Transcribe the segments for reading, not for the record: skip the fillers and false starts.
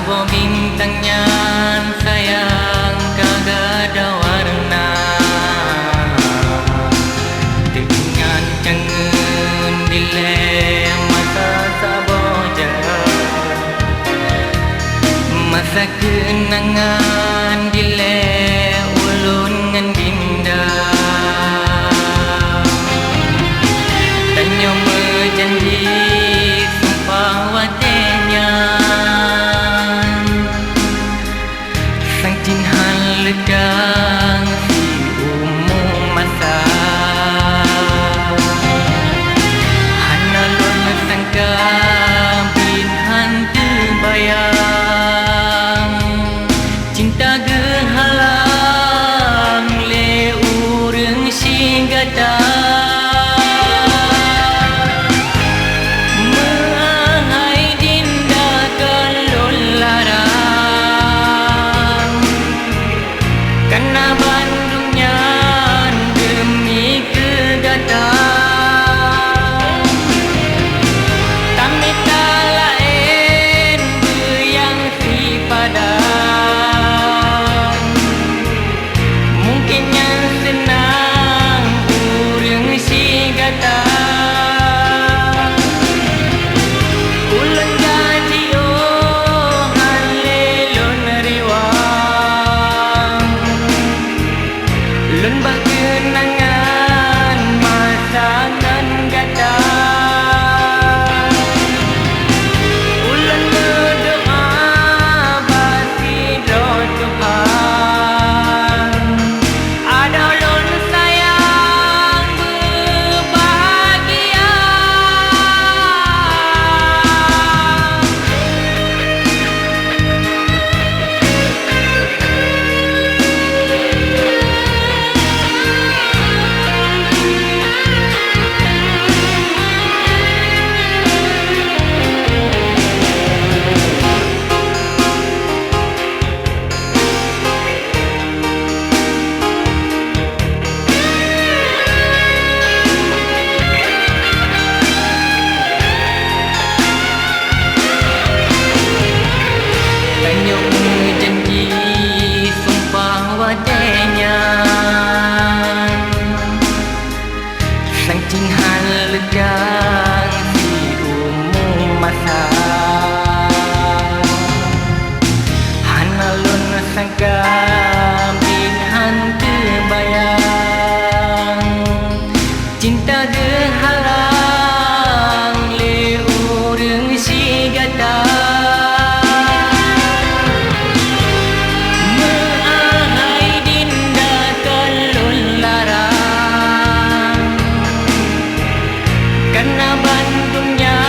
Sabo bintangnya sayang kagak ada warna, dengan jangan dilem masa sabo jalan, masa kenangan dilem ulun ngan dinda. Tanya berjanji sumpah watenya, sang cinhan ledang si umum masa. Hana lon sangka bin hantu bayang, cinta gehalang le urang singgata. Lembah kenangan masa nan gata, ulan berdoa bagi doa Tuhan. Ada ulun sayang berbahagia, sang cinhan ledang si umum masa. Hana lon sangka bin hantu bayang, cinta gehalang le urang si gata. Karena Bandungnya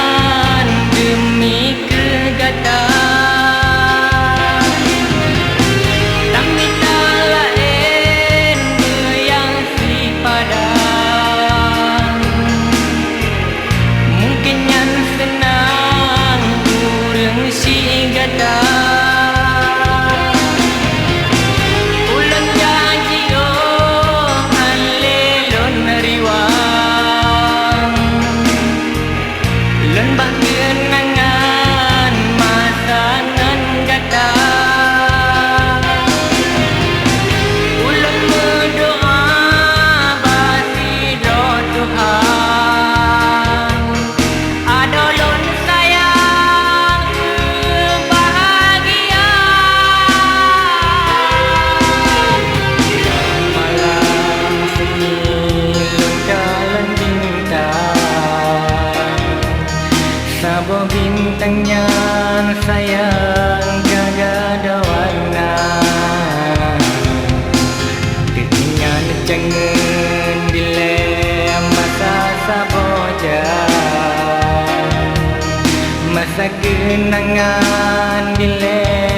demi kegata, tapi tak lain yang si padang. Mungkin yang senang urang si gata. Ulang janji oh halelon riwang, lembah kenangan masa nan gata. Ulang berdoa bagi doa Tuhan. Ada ulun sayang bahagia, malam sunyi lun jalan bintang. Sabo bintangnya sayang kagak ada warna, dengan jangan dilem masa sabo jalan, masa kenangan dilem